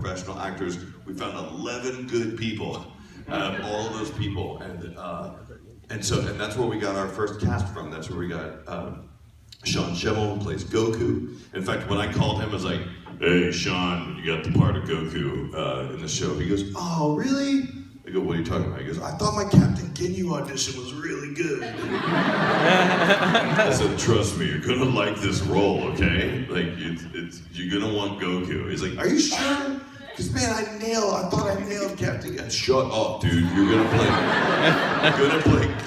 professional actors. We found 11 good people out of all of those people, and that's where we got our first cast from. That's where we got Sean Shemmel, who plays Goku. In fact, when I called him, I was like, "Hey, Sean, you got the part of Goku in the show." He goes, "Oh, really?" I go, "What are you talking about?" He goes, "I thought my Captain Ginyu audition was really good." I said, "Trust me, you're gonna like this role, okay? Like, you're gonna want Goku." He's like, "Are you sure? Because man, I thought I nailed Captain Ginyu." Shut up, dude. You're gonna play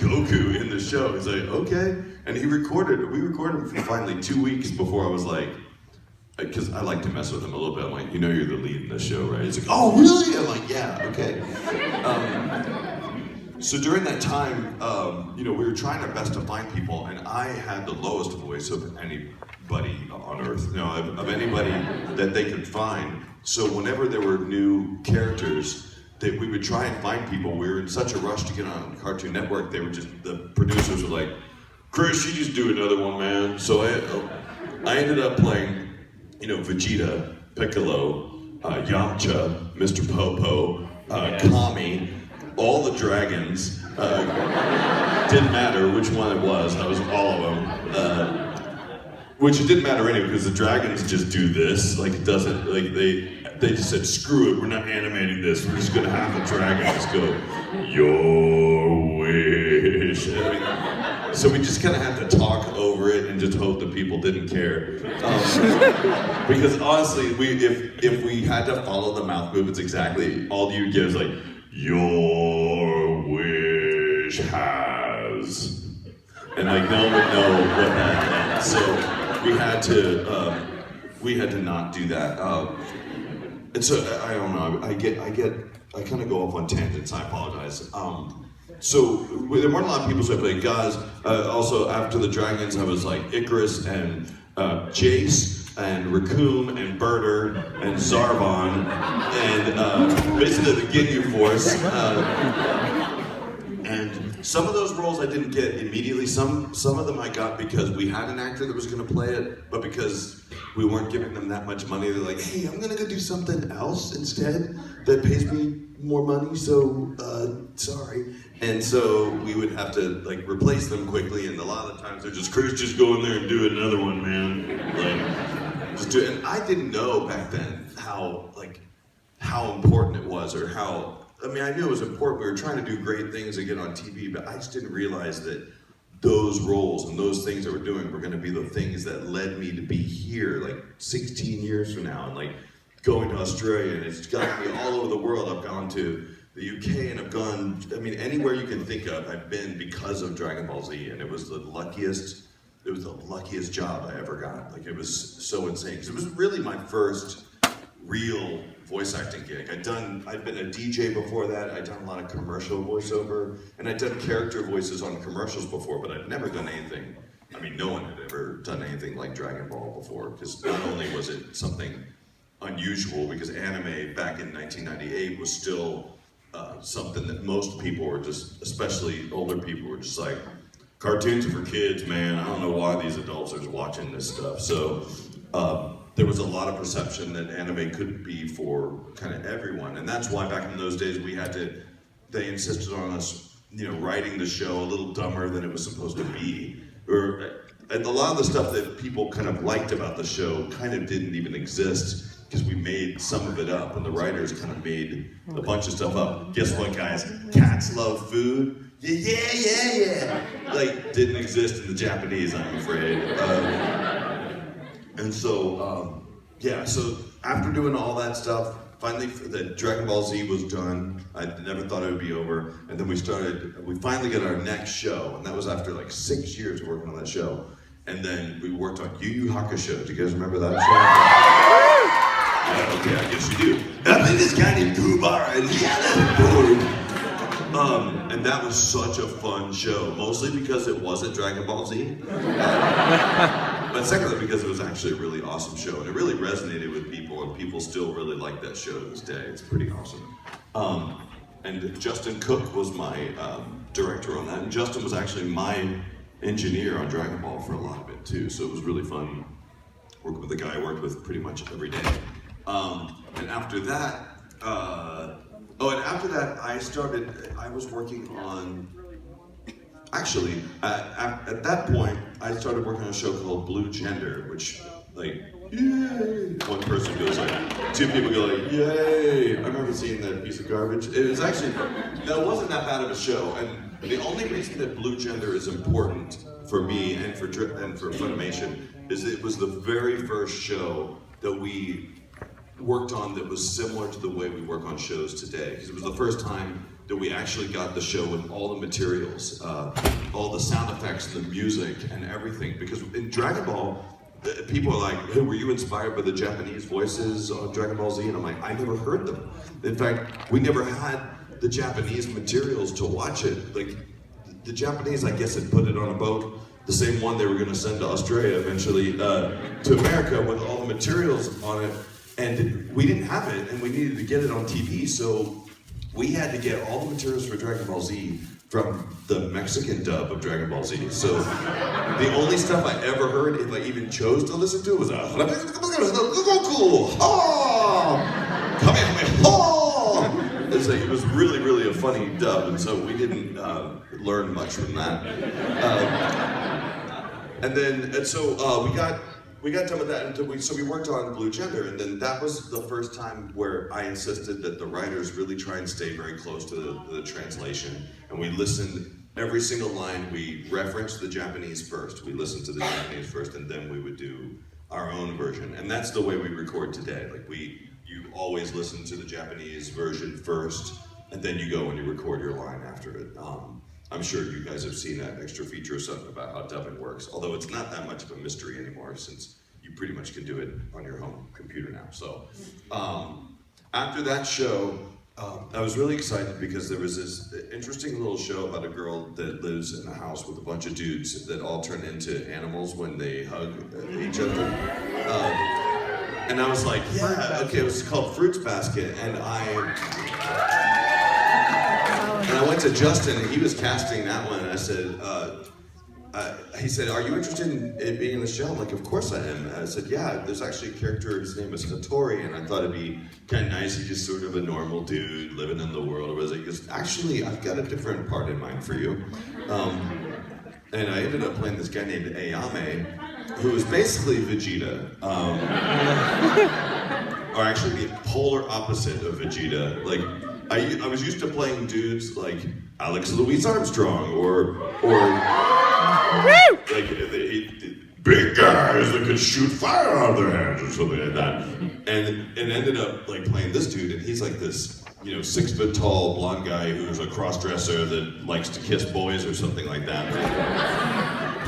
Goku in the show. He's like, "Okay." And we recorded for finally 2 weeks before I was like, because I like to mess with him a little bit. I'm like, "You know you're the lead in the show, right?" He's like, "Oh, really?" I'm like, "Yeah, okay." So during that time, we were trying our best to find people, and I had the lowest voice of anybody on Earth, of anybody that they could find. So whenever there were new characters, we would try and find people. We were in such a rush to get on Cartoon Network. The producers were like, "Chris, you just do another one, man." So I ended up playing, Vegeta, Piccolo, Yamcha, Mr. Popo, Kami, all the dragons. Didn't matter which one it was. I was all of them. Which it didn't matter anyway, because the dragons just do this. Like, it doesn't, like, they just said, "Screw it, we're not animating this. We're just gonna have the dragon just go, 'Your wish.'" So we just kind of had to talk over it and just hope that people didn't care. Because honestly, if we had to follow the mouth movements exactly, all you get is like, "Your wish has," and like no one would know what that meant. So we had to not do that. And so I don't know. I kind of go off on tangents. I apologize. So there weren't a lot of people, so I played guys. Also, after the dragons, I was like Icarus and Jace and Raccoon and Birder and Zarbon and basically the Ginyu Force. And some of those roles I didn't get immediately. Some of them I got because we had an actor that was going to play it, but because we weren't giving them that much money, they're like, "Hey, I'm going to go do something else instead that pays me more money, so sorry." And so we would have to like replace them quickly, and a lot of the times they're just, "Chris, just go in there and do another one, man." Like, just do it. And I didn't know back then how important it was, or I knew it was important. We were trying to do great things and get on TV, but I just didn't realize that those roles and those things that we're doing were going to be the things that led me to be here, like 16 years from now, and like going to Australia, and it's got me all over the world. I've gone to the UK, and I've gone, anywhere you can think of, I've been because of Dragon Ball Z, and it was the luckiest job I ever got. Like, it was so insane, because it was really my first real voice acting gig. I'd been a DJ before that. I'd done a lot of commercial voiceover, and I'd done character voices on commercials before, but I'd never done anything. No one had ever done anything like Dragon Ball before, because not only was it something unusual, because anime back in 1998 was still something that most people were just, especially older people, were just like, "Cartoons are for kids, man. I don't know why these adults are watching this stuff." So there was a lot of perception that anime couldn't be for kind of everyone, and that's why back in those days they insisted on us, writing the show a little dumber than it was supposed to be. And a lot of the stuff that people kind of liked about the show kind of didn't even exist, because we made some of it up, and the writers kind of made a bunch of stuff up. Guess what, guys? Cats love food. Yeah. Like, didn't exist in the Japanese, I'm afraid. And so, so after doing all that stuff, finally the Dragon Ball Z was done. I never thought it would be over. And then we finally got our next show, and that was after like 6 years working on that show. And then we worked on Yu Yu Hakusho. Do you guys remember that show? Yeah, okay, I guess you do. I think this guy named Kubara, and and that was such a fun show, mostly because it wasn't Dragon Ball Z. But secondly, because it was actually a really awesome show, and it really resonated with people, and people still really like that show to this day. It's pretty awesome. And Justin Cook was my director on that, and Justin was actually my engineer on Dragon Ball for a lot of it too, so it was really fun working with the guy I worked with pretty much every day. And after that, I was working on, actually, at that point, I started working on a show called Blue Gender, which, like, yay! One person goes like, two people go like, yay! I remember seeing that piece of garbage. It was actually, that wasn't that bad of a show, and the only reason that Blue Gender is important for me and for Funimation is it was the very first show that we worked on that was similar to the way we work on shows today. Because it was the first time that we actually got the show with all the materials, all the sound effects, the music, and everything. Because in Dragon Ball, people are like, hey, were you inspired by the Japanese voices on Dragon Ball Z? And I'm like, I never heard them. In fact, we never had the Japanese materials to watch it. Like, the Japanese, I guess, had put it on a boat, the same one they were going to send to Australia eventually, to America with all the materials on it. And we didn't have it, and we needed to get it on TV, so we had to get all the materials for Dragon Ball Z from the Mexican dub of Dragon Ball Z. So the only stuff I ever heard, if I even chose to listen to, was Goku, it was really, really a funny dub, and so we didn't learn much from that. We got done with that, and so we worked on Blue Gender, and then that was the first time where I insisted that the writers really try and stay very close to the translation, and we listened, every single line, we referenced the Japanese first, we listened to the Japanese first, and then we would do our own version, and that's the way we record today. Like, you always listen to the Japanese version first, and then you go and you record your line after it. I'm sure you guys have seen that extra feature or something about how dubbing works, although it's not that much of a mystery anymore since you pretty much can do it on your home computer now. So after that show, I was really excited because there was this interesting little show about a girl that lives in a house with a bunch of dudes that all turn into animals when they hug each other. And I was like, yeah, okay, it was called Fruits Basket, and I went to Justin, and he was casting that one, and I said, he said, are you interested in being in the show? I'm like, of course I am. And I said, yeah, there's actually a character, his name is Hattori, and I thought it'd be kind of nice, he's just sort of a normal dude living in the world. He goes, actually, I've got a different part in mind for you. And I ended up playing this guy named Ayame, who was basically Vegeta. Or actually the polar opposite of Vegeta. Like, I was used to playing dudes like Alex Louis Armstrong or like big guys that could shoot fire out of their hands or something like that. And ended up like playing this dude, and he's like this, 6 foot tall blonde guy who's a cross-dresser that likes to kiss boys or something like that.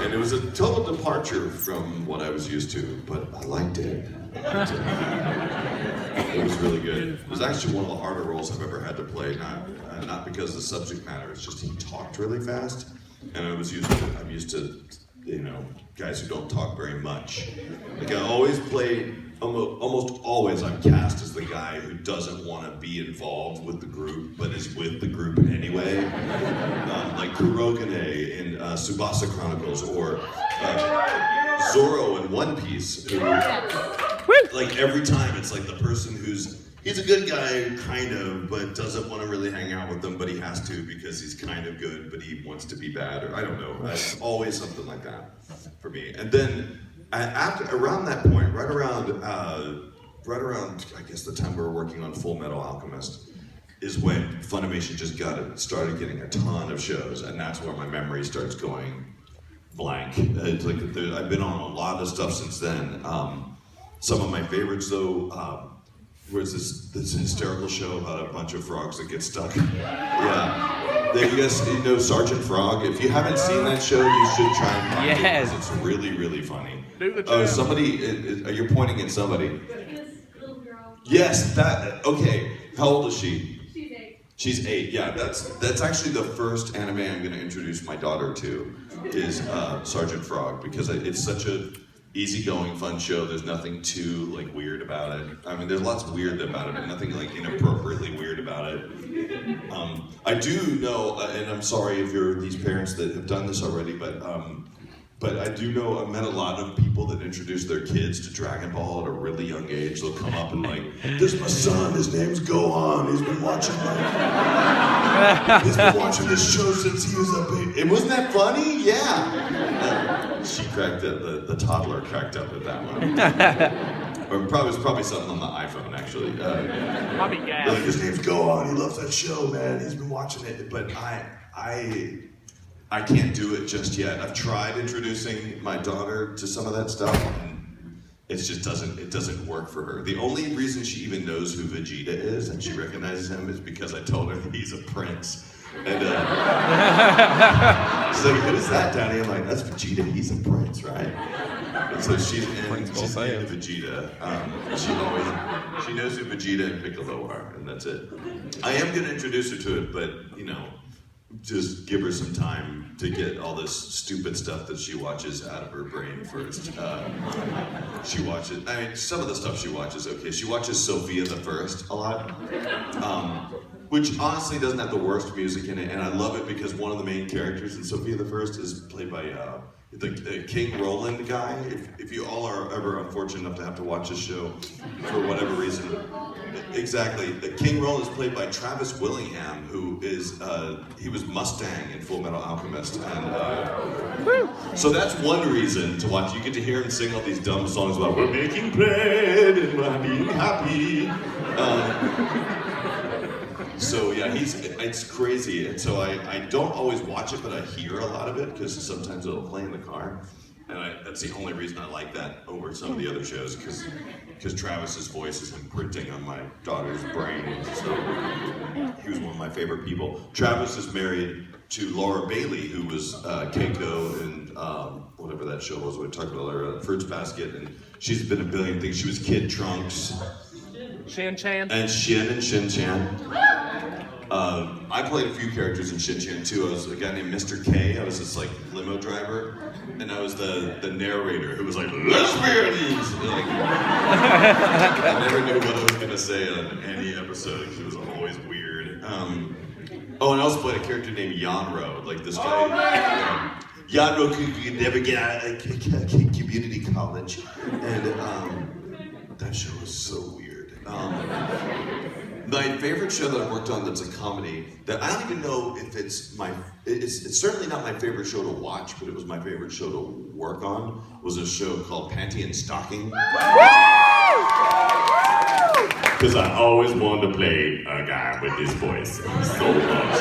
And it was a total departure from what I was used to, but I liked it. It was really good. It was actually one of the harder roles I've ever had to play, not because of the subject matter, it's just he talked really fast, and I'm used to, guys who don't talk very much. Like, I always play, almost always I'm cast as the guy who doesn't want to be involved with the group, but is with the group anyway. Like Kurogane in Tsubasa Chronicles, or Zoro in One Piece, who, like, every time it's like the person he's a good guy, kind of, but doesn't want to really hang out with them, but he has to because he's kind of good, but he wants to be bad, or I don't know. It's always something like that for me. And then around that point, right around I guess the time we were working on Full Metal Alchemist, is when Funimation just started getting a ton of shows, and that's where my memory starts going blank. It's like I've been on a lot of stuff since then. Some of my favorites, though, was this hysterical show about a bunch of frogs that get stuck. Yeah. You guys know Sergeant Frog? If you haven't seen that show, you should try and find it, because it's really, really funny. Oh, somebody, you're pointing at somebody. This little girl. Yes, okay. How old is she? She's 8. She's 8, yeah. That's actually the first anime I'm going to introduce my daughter to, is Sergeant Frog, because it's such a easygoing, fun show. There's nothing too like weird about it. I mean, there's lots of weird about it, but nothing like inappropriately weird about it. I do know, and I'm sorry if you're these parents that have done this already, but But I do know I've met a lot of people that introduce their kids to Dragon Ball at a really young age. They'll come up and like, "This is my son. His name's Gohan. He's been watching this show since he was a baby." Wasn't that funny? Yeah. She cracked up. The toddler cracked up at that one. Or it was probably something on the iPhone actually. Probably gas. Like, his name's Gohan. He loves that show, man. He's been watching it. But I can't do it just yet. I've tried introducing my daughter to some of that stuff, and it just doesn't work for her. The only reason she even knows who Vegeta is and she recognizes him is because I told her that he's a prince. And she's like, "Who's that, Daddy?" I'm like, "That's Vegeta. He's a prince, right?" And so she's into Vegeta. She knows who Vegeta and Piccolo are, and that's it. I am going to introduce her to it, but just give her some time to get all this stupid stuff that she watches out of her brain first. She watches, some of the stuff she watches, okay. She watches Sophia the First a lot, which honestly doesn't have the worst music in it, and I love it because one of the main characters in Sophia the First is played by the King Roland guy. If you all are ever unfortunate enough to have to watch this show for whatever reason, exactly. King Roland is played by Travis Willingham, who is he was Mustang in Full Metal Alchemist, and so that's one reason to watch. You get to hear him sing all these dumb songs about "we're making bread and we're being happy." So yeah, it's crazy, and so I don't always watch it, but I hear a lot of it because sometimes it'll play in the car, and that's the only reason I like that over some of the other shows, because Travis's voice is imprinting on my daughter's brain. So he was one of my favorite people. Travis is married to Laura Bailey, who was Keiko in whatever that show was we talked about earlier, Fruits Basket, and she's been a billion things. She was Kid Trunks. Shin-Chan. And Shin and Shin-Chan. I played a few characters in Shin-Chan too. I was a guy named Mr. K. I was this like limo driver, and I was the narrator who was like, "Lesbians!" Like, I never knew what I was gonna say on any episode because it was always weird. And I also played a character named Yanro, like this guy. Yanro could never get out of community college, and that show was so weird. My favorite show that I've worked on that's a comedy that I don't even know if it's certainly not my favorite show to watch, but it was my favorite show to work on, was a show called Panty and Stocking. Because I always wanted to play a guy with this voice so much.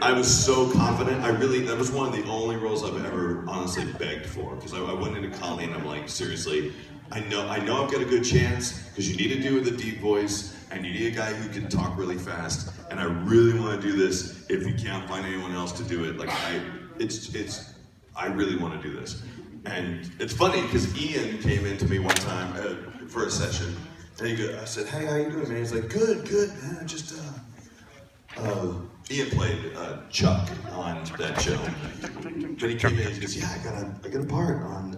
I was so confident. That was one of the only roles I've ever honestly begged for, because I went into comedy and I'm like, seriously, I know I've got a good chance, because you need to do with a deep voice, and you need a guy who can talk really fast, and I really want to do this. If you can't find anyone else to do it, like I really want to do this. And it's funny because Ian came in to me one time for a session, and I said, "Hey, how you doing, man?" He's like, "Good, man. I just Ian played Chuck on that show, but he came in and he goes, "Yeah, I got a part on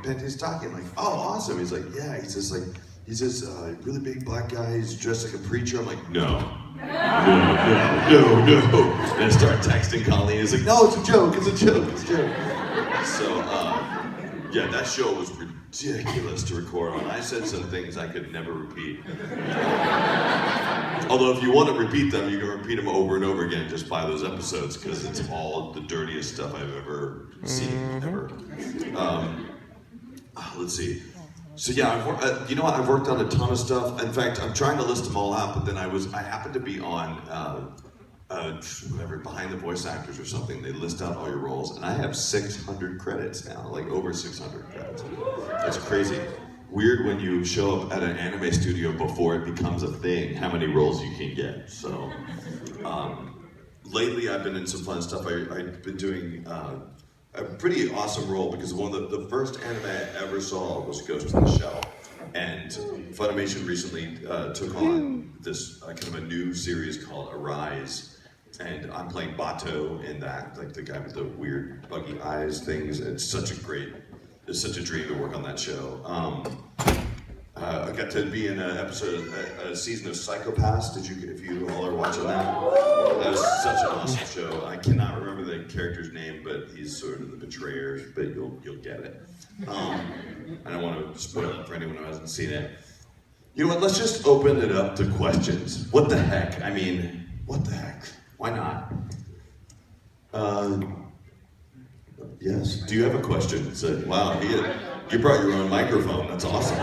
Panty and Stocking." I'm like, "Oh, awesome!" He's like, "Yeah." He's this really big black guy. He's dressed like a preacher. I'm like, "No." And I start texting Colleen. He's like, "No, it's a joke. It's a joke. It's a joke." So yeah, that show was ridiculous to record on. I said some things I could never repeat. Although if you want to repeat them, you can repeat them over and over again just by those episodes, because it's all the dirtiest stuff I've ever seen, ever. Let's see. So yeah, I've worked on a ton of stuff. In fact, I'm trying to list them all out, but then I happened to be on whatever, Behind the Voice Actors or something. They list out all your roles, and I have 600 credits now, like over 600 credits. That's crazy. Weird when you show up at an anime studio before it becomes a thing, how many roles you can get. So lately I've been in some fun stuff. I've been doing a pretty awesome role, because one of the first anime I ever saw was Ghost in the Shell. And Funimation recently took on this kind of a new series called Arise. And I'm playing Bato in that, like the guy with the weird buggy eyes things. It's such a dream to work on that show. A got to be in an episode, a season of Psychopaths. If you all are watching that? That was such an awesome show. I cannot remember the character's name, but he's sort of the betrayer, but you'll get it. I don't want to spoil it for anyone who hasn't seen it. You know what, let's just open it up to questions. What the heck? I mean, what the heck? Why not? Yes, do you have a question? Wow, you brought your own microphone, that's awesome.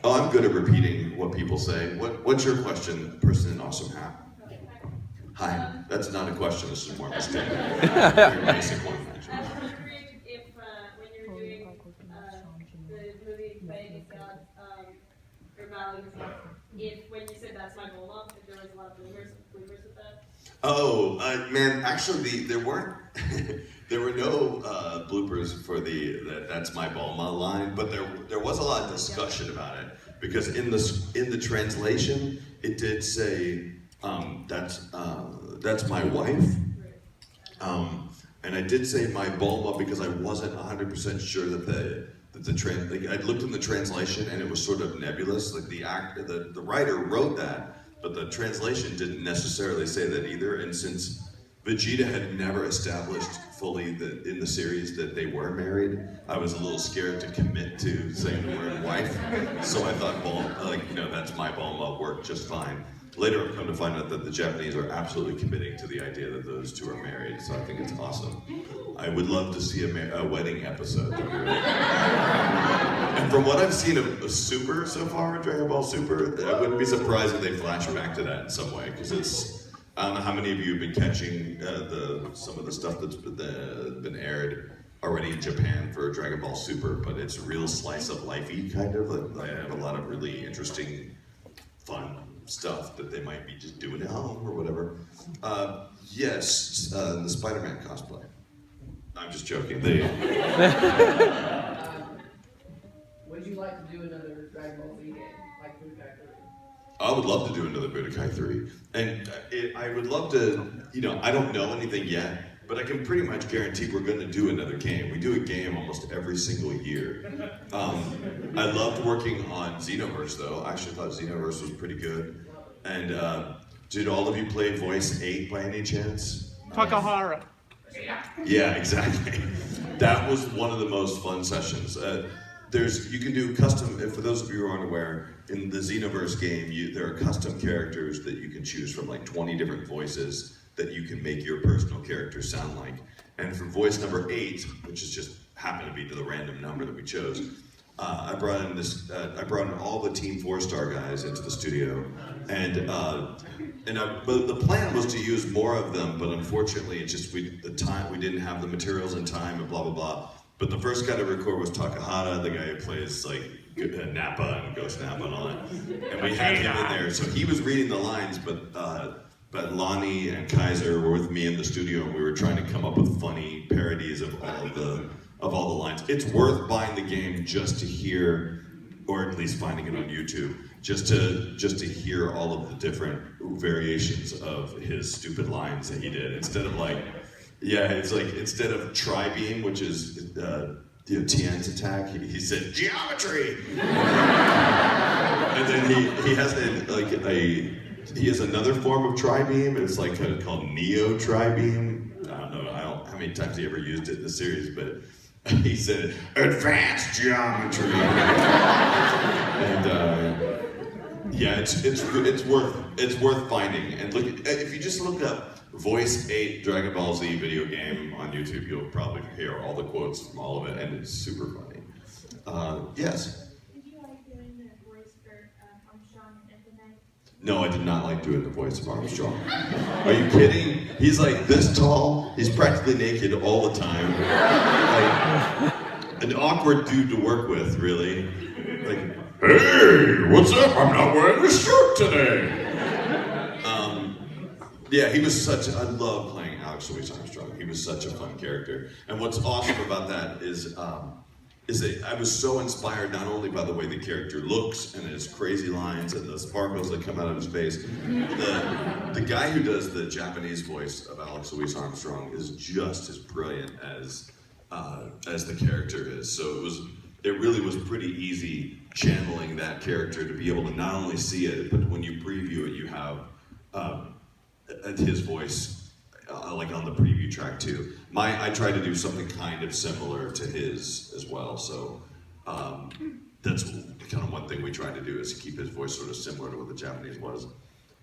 Oh, I'm good at repeating what people say. What's your question, person in awesome hat? Hi, that's not a question, this is more of a statement. Your basic one. I was wondering if when you were doing the movie Vegas God, or Valley, if when you said that's my Bulma, if there was a lot of bloomers with that? Oh, man, actually there weren't, there were no bloopers for that's my Bulma line, but there was a lot of discussion about it, because in the translation, it did say, that's my wife. And I did say my Bulma because I wasn't 100% sure that I looked in the translation and it was sort of nebulous. Like the writer wrote that, but the translation didn't necessarily say that either. And since Vegeta had never established fully in the series that they were married, I was a little scared to commit to saying the word wife. So I thought, that's my Bulma worked just fine. Later I've come to find out that the Japanese are absolutely committing to the idea that those two are married, so I think it's awesome. I would love to see a wedding episode. And from what I've seen of Super so far, Dragon Ball Super, I wouldn't be surprised if they flash back to that in some way, because I don't know how many of you have been catching some of the stuff that's been aired already in Japan for Dragon Ball Super, but it's real slice of life-y kind of. I have a lot of really interesting, fun stuff that they might be just doing at home or whatever. Yes, the Spider-Man cosplay. I'm just joking. Would you like to do another Dragon Ball Z game, like Budokai 3? I would love to do another Budokai 3. And I would love to, I don't know anything yet, but I can pretty much guarantee we're going to do another game. We do a game almost every single year. I loved working on Xenoverse, though. I actually thought Xenoverse was pretty good. And did all of you play Voice 8 by any chance? Takahara. Yeah, exactly. That was one of the most fun sessions. You can do custom, for those of you who aren't aware, in the Xenoverse game, there are custom characters that you can choose from, like 20 different voices that you can make your personal character sound like. And for voice number 8, which is just happened to be the random number that we chose, I brought in all the Team 4-star guys into the studio, but the plan was to use more of them, but unfortunately, we didn't have the materials in time, and blah blah blah. But the first guy to record was Takahata, the guy who plays like Nappa and Ghost Nappa and all that, and we had him in there, so he was reading the lines, but Lonnie and Kaiser were with me in the studio, and we were trying to come up with funny parodies of all the lines. It's worth buying the game just to hear, or at least finding it on YouTube, just to hear all of the different variations of his stupid lines that he did. Instead of instead of Tri-Beam, which is Tien's attack, he said geometry, and then he has another form of Tri-Beam. It's called Neo Tri-Beam. I don't know how many times he ever used it in the series, but he said advanced geometry. And it's worth finding. And if you just look up Voice 8 Dragon Ball Z video game on YouTube, you'll probably hear all the quotes from all of it, and it's super funny. Yes. Did you like doing the voice for Armstrong and Infinite? No, I did not like doing the voice of Armstrong. Are you kidding? He's like this tall. He's practically naked all the time. Like an awkward dude to work with, really. Like, hey, what's up? I'm not wearing a shirt today. Yeah, he was I love playing Alex Louis Armstrong. He was such a fun character. And what's awesome about that is that I was so inspired not only by the way the character looks and his crazy lines and the sparkles that come out of his face. The guy who does the Japanese voice of Alex Louis Armstrong is just as brilliant as the character is. So it really was pretty easy channeling that character to be able to not only see it, but when you preview it, you have his voice like on the preview track too. I tried to do something kind of similar to his as well, so that's kind of one thing we tried to do is keep his voice sort of similar to what the Japanese was.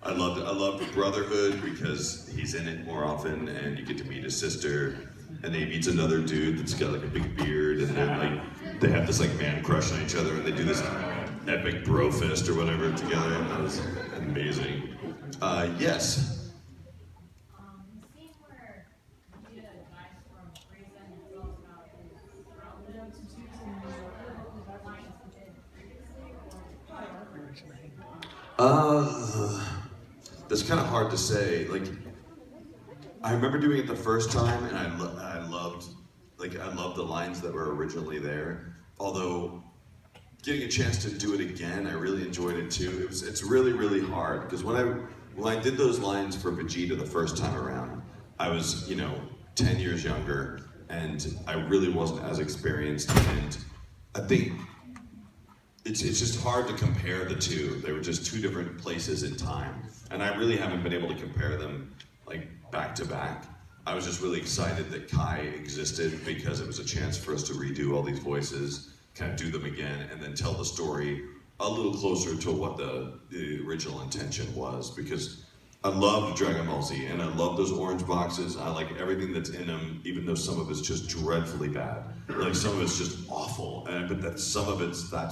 I loved Brotherhood because he's in it more often, and you get to meet his sister, and then he meets another dude that's got like a big beard, and then like they have this like man crush on each other, and they do this epic bro fist or whatever together, and that was amazing. Yes. The scene where you get advice from prison and tells about his lines previously, That's kind of hard to say. Like, I remember doing it the first time, and I loved the lines that were originally there. Although, getting a chance to do it again, I really enjoyed it too. It's really, really hard because when I did those lines for Vegeta the first time around, I was 10 years younger, and I really wasn't as experienced, and I think it's just hard to compare the two. They were just two different places in time, and I really haven't been able to compare them like back to back. I was just really excited that Kai existed because it was a chance for us to redo all these voices, kind of do them again, and then tell the story a little closer to what the original intention was. Because I love Dragon Ball Z, and I love those orange boxes. I like everything that's in them, even though some of it's just dreadfully bad. Like some of it's just awful, but that's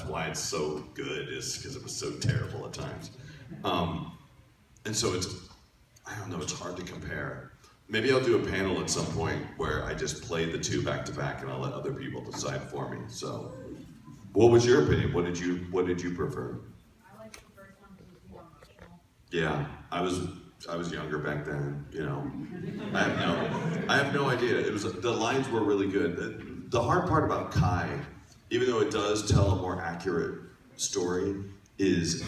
why it's so good, is because it was so terrible at times. And so I don't know, it's hard to compare. Maybe I'll do a panel at some point where I just play the two back to back, and I'll let other people decide for me. So, what was your opinion? What did you prefer? I like the first one because it's more emotional. Yeah, I was younger back then. I have no idea. It was the lines were really good. The hard part about Kai, even though it does tell a more accurate story, is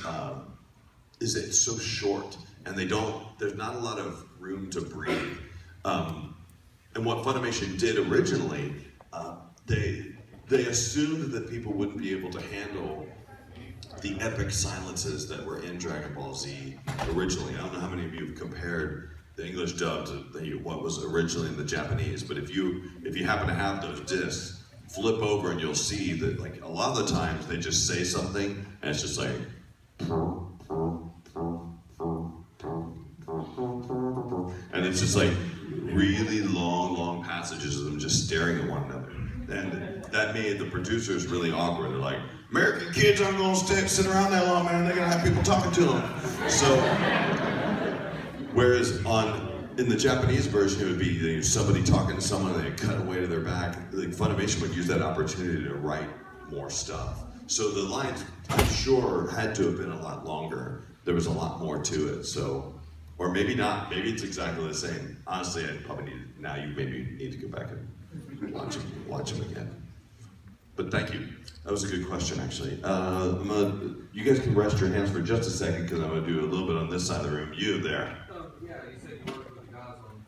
it's so short, and there's not a lot of room to breathe. And what Funimation did originally, they assumed that people wouldn't be able to handle the epic silences that were in Dragon Ball Z originally. I don't know how many of you have compared the English dub to what was originally in the Japanese, but if you happen to have those discs, flip over and you'll see that like a lot of the times they just say something and it's just like and it's just like really long passages of them just staring at one another. And that made the producers really awkward. They're like, American kids aren't gonna sit around that long, man. They're gonna have people talking to them. So, whereas in the Japanese version, it would be somebody talking to someone and they cut away to their back. Like Funimation would use that opportunity to write more stuff. So the lines, I'm sure, had to have been a lot longer. There was a lot more to it. So, or maybe not. Maybe it's exactly the same. Honestly, I probably you maybe need to go back and watch them again. But thank you. That was a good question, actually. You guys can rest your hands for just a second because I'm going to do a little bit on this side of the room. You there. Yeah, you said you worked with the guys on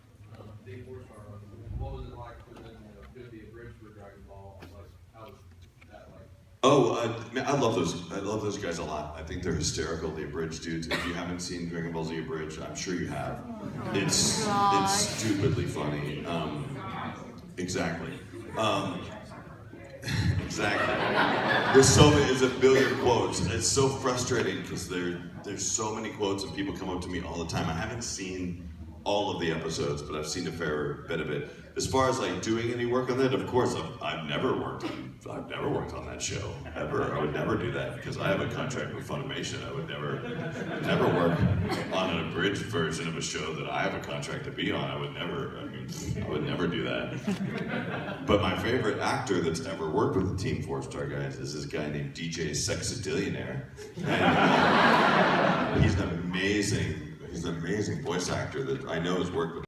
Big Horsepower. What was it like for them to be a bridge for Dragon Ball? Like, how was that like? Man, I love those guys a lot. I think they're hysterical, the Abridged dudes. If you haven't seen Dragon Ball Z Abridged, I'm sure you have. It's stupidly funny. Exactly. Exactly. There's a billion quotes. It's so frustrating because there's so many quotes and people come up to me all the time. I haven't seen all of the episodes, but I've seen a fair bit of it. As far as like doing any work on that, of course, I've never worked on that show ever. I would never do that because I have a contract with Funimation. I would never work on an abridged version of a show that I have a contract to be on. I would never do that. But my favorite actor that's ever worked with the Team 4-Star guys is this guy named DJ Sexadillionaire. And he's an amazing voice actor that I know has worked with